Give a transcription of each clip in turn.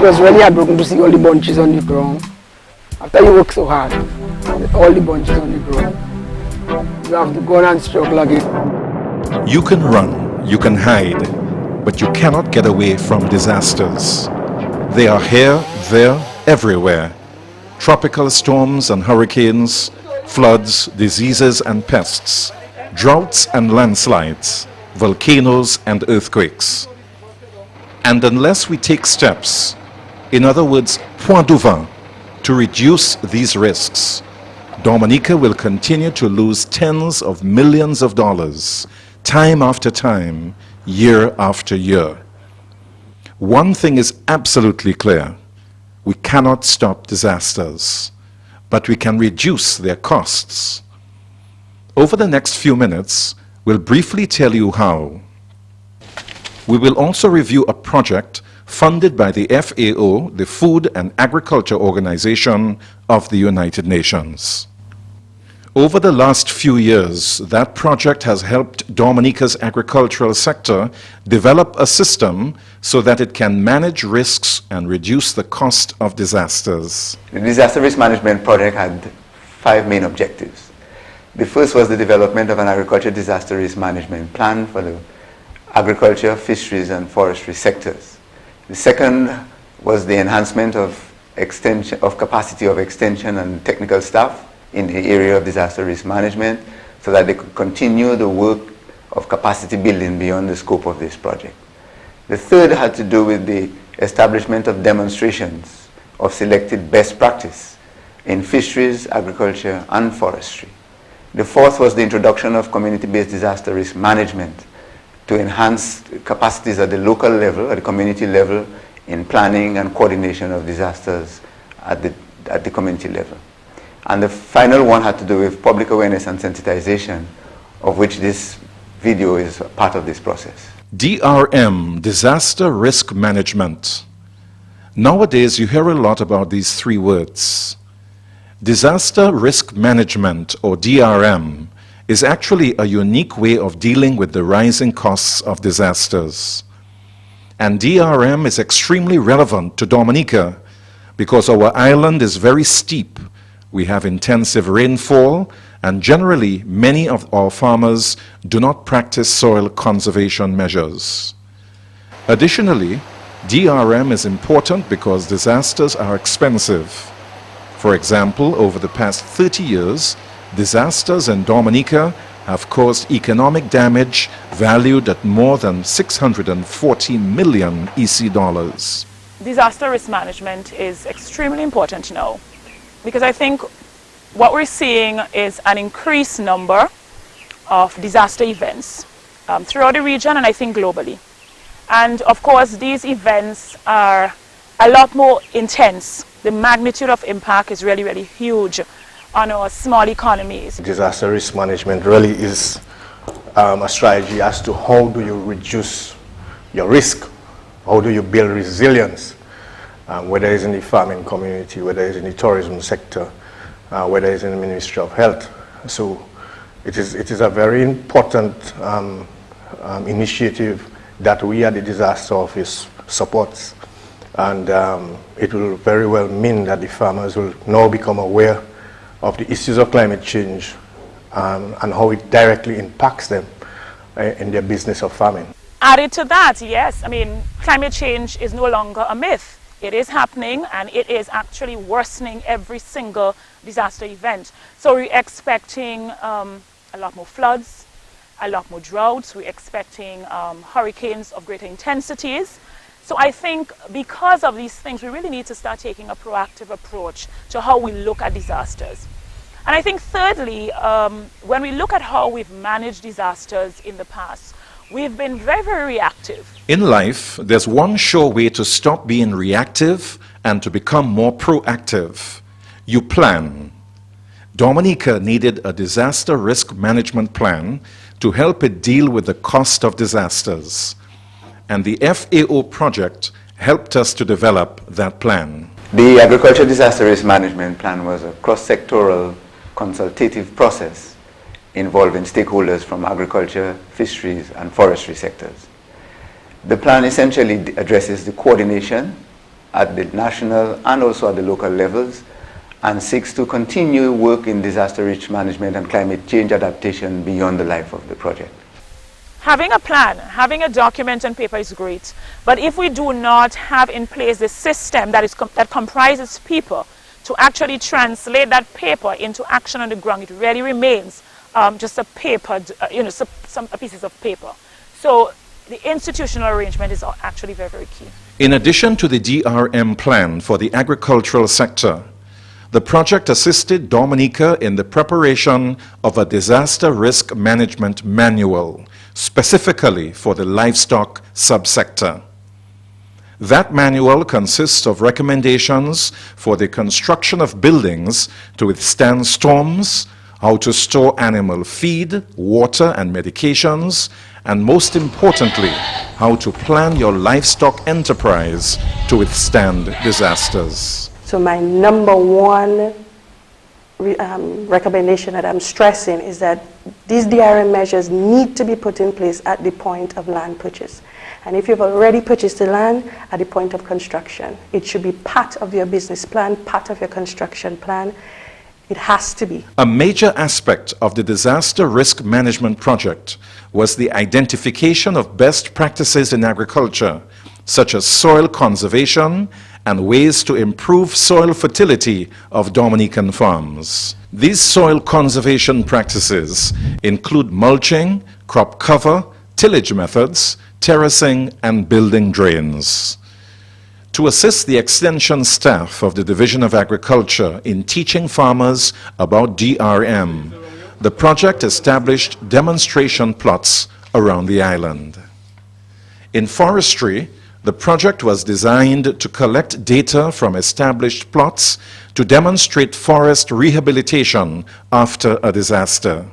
was really heartbroken to see all the bunches on the ground. After you work so hard, all the bunches on the ground, you have to go on and struggle again. You can run, you can hide, but you cannot get away from disasters. They are here, there, everywhere. Tropical storms and hurricanes, floods, diseases and pests, droughts and landslides, volcanoes and earthquakes. And unless we take steps, in other words, Pwen Douvant, to reduce these risks, Dominica will continue to lose tens of millions of dollars, time after time, year after year. One thing is absolutely clear. We cannot stop disasters, but we can reduce their costs. Over the next few minutes, we'll briefly tell you how. We will also review a project funded by the FAO, the Food and Agriculture Organization of the United Nations. Over the last few years, that project has helped Dominica's agricultural sector develop a system so that it can manage risks and reduce the cost of disasters. The Disaster Risk Management Project had 5 main objectives. The first was the development of an agriculture disaster risk management plan for the agriculture, fisheries, and forestry sectors. The second was the enhancement of capacity of extension and technical staff in the area of disaster risk management so that they could continue the work of capacity building beyond the scope of this project. The third had to do with the establishment of demonstrations of selected best practice in fisheries, agriculture, and forestry. The fourth was the introduction of community-based disaster risk management to enhance capacities at the local level, at the community level, in planning and coordination of disasters at the community level. And the final one had to do with public awareness and sensitization, of which this video is part of this process. DRM, Disaster Risk Management. Nowadays, you hear a lot about these 3 words. Disaster Risk Management, or DRM, is actually a unique way of dealing with the rising costs of disasters. And DRM is extremely relevant to Dominica because our island is very steep. We have intensive rainfall, and generally many of our farmers do not practice soil conservation measures. Additionally, DRM is important because disasters are expensive. For example, over the past 30 years, disasters in Dominica have caused economic damage valued at more than 640 million EC dollars. Disaster risk management is extremely important now because I think what we're seeing is an increased number of disaster events throughout the region and I think globally. And of course these events are a lot more intense. The magnitude of impact is really, really huge on our small economies. Disaster risk management really is a strategy as to how do you reduce your risk, how do you build resilience, whether it's in the farming community, whether it's in the tourism sector, whether it's in the Ministry of Health. So it is a very important initiative that we at the Disaster Office supports, and it will very well mean that the farmers will now become aware of the issues of climate change and how it directly impacts them in their business of farming. Added to that, yes, I mean, climate change is no longer a myth. It is happening and it is actually worsening every single disaster event. So we're expecting a lot more floods, a lot more droughts. We're expecting hurricanes of greater intensities. So I think because of these things, we really need to start taking a proactive approach to how we look at disasters. And I think thirdly, when we look at how we've managed disasters in the past, we've been very, very reactive. In life, there's one sure way to stop being reactive and to become more proactive. You plan. Dominica needed a disaster risk management plan to help it deal with the cost of disasters. And the FAO project helped us to develop that plan. The Agriculture Disaster Risk Management Plan was a cross-sectoral consultative process involving stakeholders from agriculture, fisheries, and forestry sectors. The plan essentially addresses the coordination at the national and also at the local levels, and seeks to continue work in disaster risk management and climate change adaptation beyond the life of the project. Having a plan, having a document on paper is great, but if we do not have in place the system that comprises people to actually translate that paper into action on the ground, it really remains just a paper, some pieces of paper. So the institutional arrangement is actually very, very key. In addition to the DRM plan for the agricultural sector, the project assisted Dominica in the preparation of a disaster risk management manual, specifically for the livestock subsector. That manual consists of recommendations for the construction of buildings to withstand storms, how to store animal feed, water, and medications, and most importantly, how to plan your livestock enterprise to withstand disasters. So my number one recommendation that I'm stressing is that these DRM measures need to be put in place at the point of land purchase. And if you've already purchased the land, at the point of construction. It should be part of your business plan, part of your construction plan. It has to be. A major aspect of the disaster risk management project was the identification of best practices in agriculture, such as soil conservation and ways to improve soil fertility of Dominican farms. These soil conservation practices include mulching, crop cover, tillage methods, terracing, and building drains. To assist the extension staff of the Division of Agriculture in teaching farmers about DRM, the project established demonstration plots around the island. In forestry, the project was designed to collect data from established plots to demonstrate forest rehabilitation after a disaster.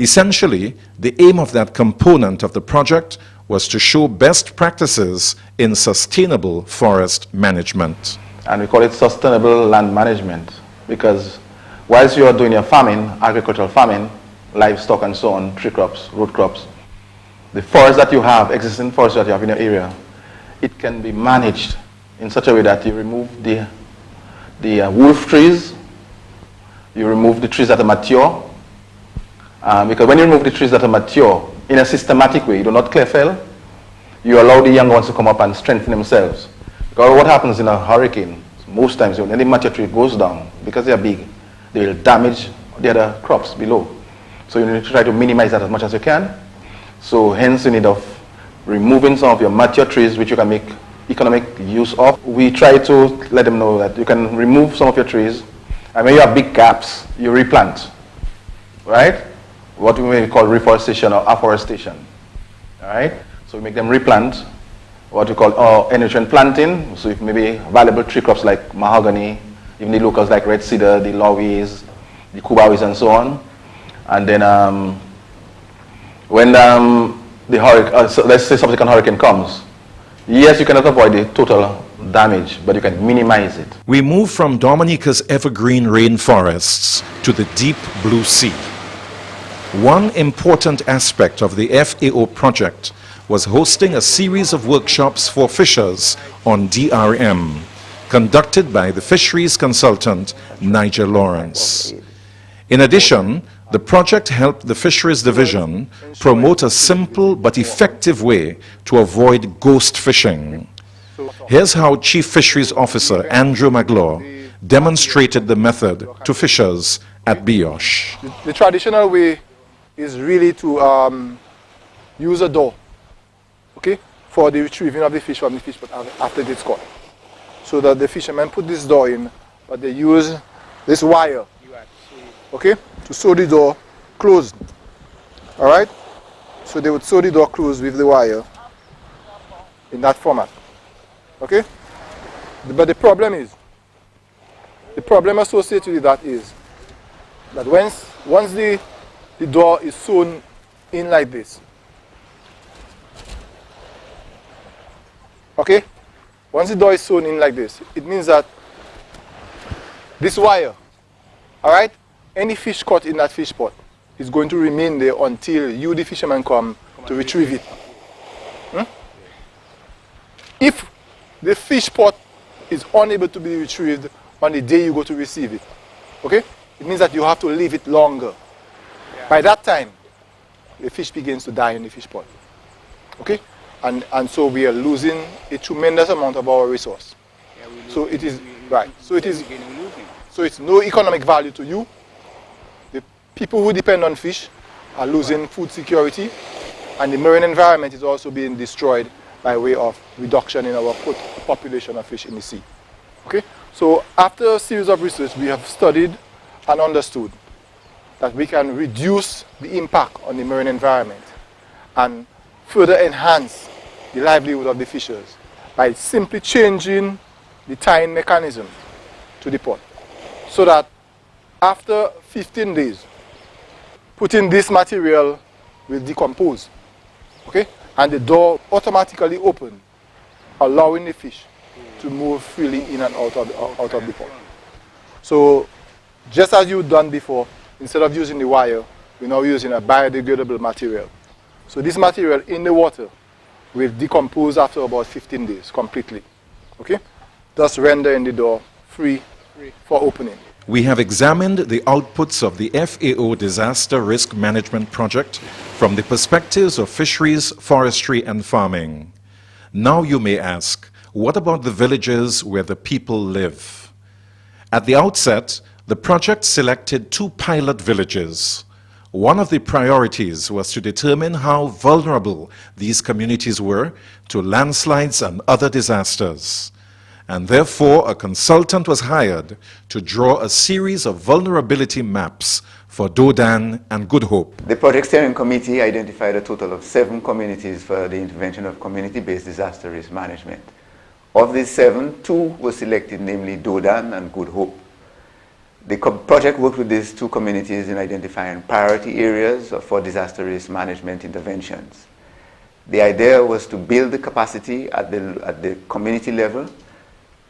Essentially, the aim of that component of the project was to show best practices in sustainable forest management. And we call it sustainable land management because whilst you are doing your farming, agricultural farming, livestock and so on, tree crops, root crops, the forest that you have, existing forest that you have in your area, it can be managed in such a way that you remove the wolf trees, you remove the trees that are mature, because when you remove the trees that are mature in a systematic way, you do not clear fell, you allow the young ones to come up and strengthen themselves. Because what happens in a hurricane, most times when any mature tree goes down, because they are big, they will damage the other crops below. So you need to try to minimize that as much as you can. So hence you need of removing some of your mature trees which you can make economic use of. We try to let them know that you can remove some of your trees, and when you have big gaps, you replant, right? What we may call reforestation or afforestation, all right? So we make them replant, what we call enrichment planting. So if maybe valuable tree crops like mahogany, even the locals like red cedar, the lowies, the kubawis and so on. And then when the hurricane, so let's say subsequent hurricane comes, yes, you cannot avoid the total damage, but you can minimize it. We move from Dominica's evergreen rainforests to the deep blue sea. One important aspect of the FAO project was hosting a series of workshops for fishers on DRM, conducted by the fisheries consultant Nigel Lawrence. In addition, the project helped the Fisheries Division promote a simple but effective way to avoid ghost fishing. Here's how Chief Fisheries Officer Andrew Maglaw demonstrated the method to fishers at Biosh. The traditional way is really to use a door, okay, for the retrieving of the fish from the fish pot after it's caught. So that the fishermen put this door in, but they use this wire, okay, to sew the door closed. All right? So they would sew the door closed with the wire in that format. Okay? But the problem associated with that is that once the door is sewn in like this, okay? Once the door is sewn in like this, it means that this wire, all right, any fish caught in that fish pot is going to remain there until you, the fisherman, come to retrieve it. If the fish pot is unable to be retrieved on the day you go to receive it. Okay? It means that you have to leave it longer. By that time, the fish begins to die in the fish pond. Okay? And so we are losing a tremendous amount of our resource. So it is right. So it's no economic value to you. The people who depend on fish are losing food security, and the marine environment is also being destroyed by way of reduction in our population of fish in the sea. Okay? So after a series of research, we have studied and understood that we can reduce the impact on the marine environment and further enhance the livelihood of the fishers by simply changing the tying mechanism to the pot. So that after 15 days, putting this material will decompose. Okay? And the door automatically open, allowing the fish to move freely in and out of the pot. So just as you've done before, instead of using the wire, we're now using a biodegradable material. So this material in the water will decompose after about 15 days completely. Okay? Thus rendering the door free for opening. We have examined the outputs of the FAO Disaster Risk Management Project from the perspectives of fisheries, forestry and farming. Now you may ask, what about the villages where the people live? At the outset, the project selected 2 pilot villages. One of the priorities was to determine how vulnerable these communities were to landslides and other disasters. And therefore, a consultant was hired to draw a series of vulnerability maps for Douvant and Good Hope. The project steering committee identified a total of 7 communities for the intervention of community-based disaster risk management. Of these 7, 2 were selected, namely Douvant and Good Hope. The project worked with these 2 communities in identifying priority areas for disaster risk management interventions. The idea was to build the capacity at the community level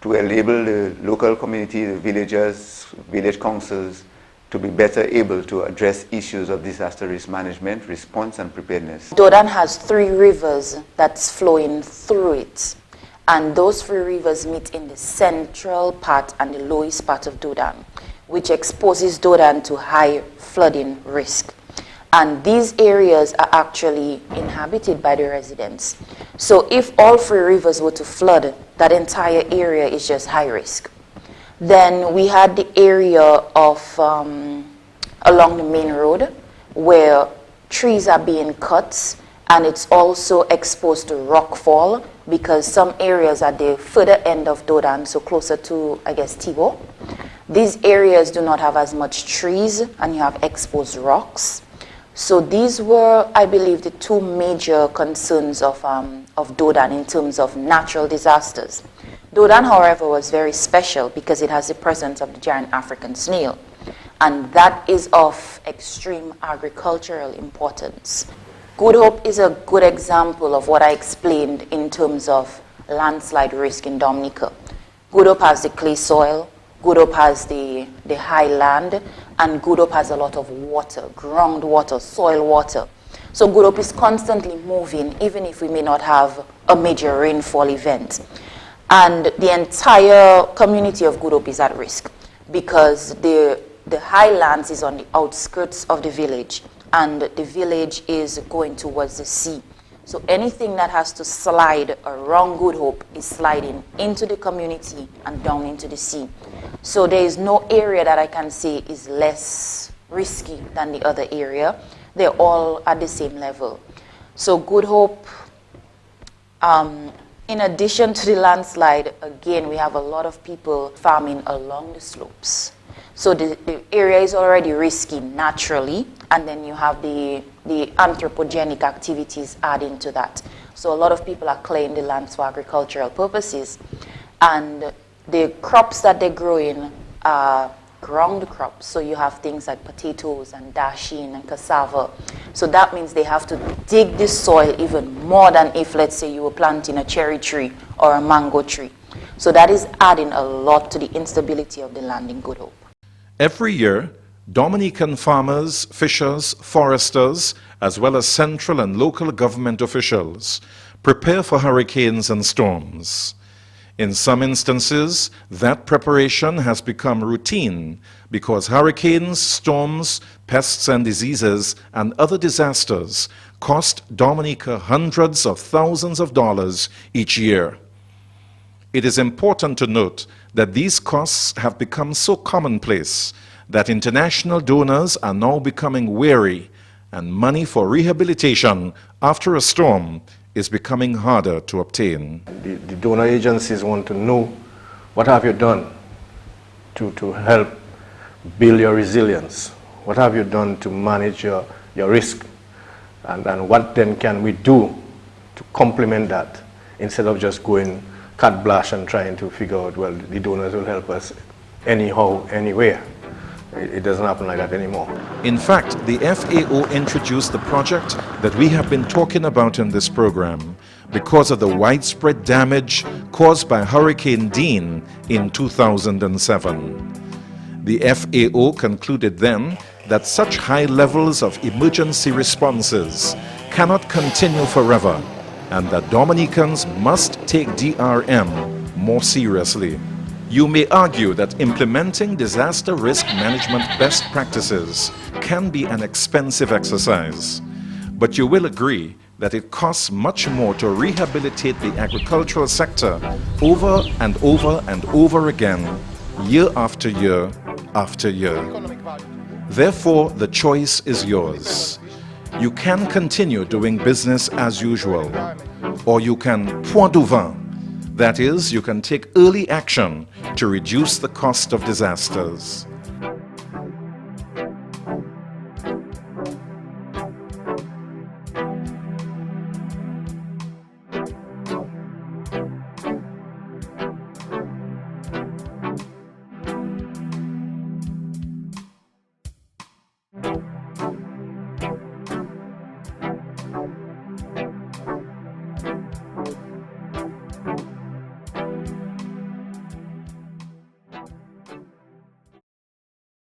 to enable the local community, the villagers, village councils, to be better able to address issues of disaster risk management, response and preparedness. Douvant has 3 rivers that's flowing through it. And those 3 rivers meet in the central part and the lowest part of Douvant, which exposes Douvant to high flooding risk. And these areas are actually inhabited by the residents. So if all 3 rivers were to flood, that entire area is just high risk. Then we had the area of along the main road where trees are being cut, and it's also exposed to rockfall because some areas at the further end of Douvant, so closer to, I guess, Tibo, these areas do not have as much trees and you have exposed rocks. So these were, I believe, the 2 major concerns of Douvant in terms of natural disasters. Douvant, however, was very special because it has the presence of the giant African snail, and that is of extreme agricultural importance. Good Hope is a good example of what I explained in terms of landslide risk in Dominica. Good Hope has the clay soil, Good Hope has the high land, and Good Hope has a lot of water, groundwater, soil water. So Good Hope is constantly moving, even if we may not have a major rainfall event. And the entire community of Good Hope is at risk because the highlands is on the outskirts of the village, and the village is going towards the sea. So anything that has to slide around Good Hope is sliding into the community and down into the sea. So there is no area that I can say is less risky than the other area. They're all at the same level. So Good Hope, in addition to the landslide, again, we have a lot of people farming along the slopes. So the area is already risky naturally, and then you have the anthropogenic activities adding to that. So a lot of people are clearing the lands for agricultural purposes, and the crops that they're growing are ground crops. So you have things like potatoes and dasheen and cassava. So that means they have to dig the soil even more than if, let's say, you were planting a cherry tree or a mango tree. So that is adding a lot to the instability of the land in Good Hope. Every year, Dominican farmers, fishers, foresters, as well as central and local government officials prepare for hurricanes and storms. In some instances, that preparation has become routine because hurricanes, storms, pests and diseases, and other disasters cost Dominica hundreds of thousands of dollars each year. It is important to note that these costs have become so commonplace that international donors are now becoming wary, and money for rehabilitation after a storm is becoming harder to obtain. The donor agencies want to know what have you done to help build your resilience? What have you done to manage your risk? And what then can we do to complement that instead of just going carte blanche and trying to figure out, well, the donors will help us anyhow, anywhere. It doesn't happen like that anymore. In fact, the FAO introduced the project that we have been talking about in this program because of the widespread damage caused by Hurricane Dean in 2007. The FAO concluded then that such high levels of emergency responses cannot continue forever and that Dominicans must take DRM more seriously. You may argue that implementing disaster risk management best practices can be an expensive exercise, but you will agree that it costs much more to rehabilitate the agricultural sector over and over and over again, year after year after year. Therefore, the choice is yours. You can continue doing business as usual, or you can Pwen Douvant. That is, you can take early action to reduce the cost of disasters.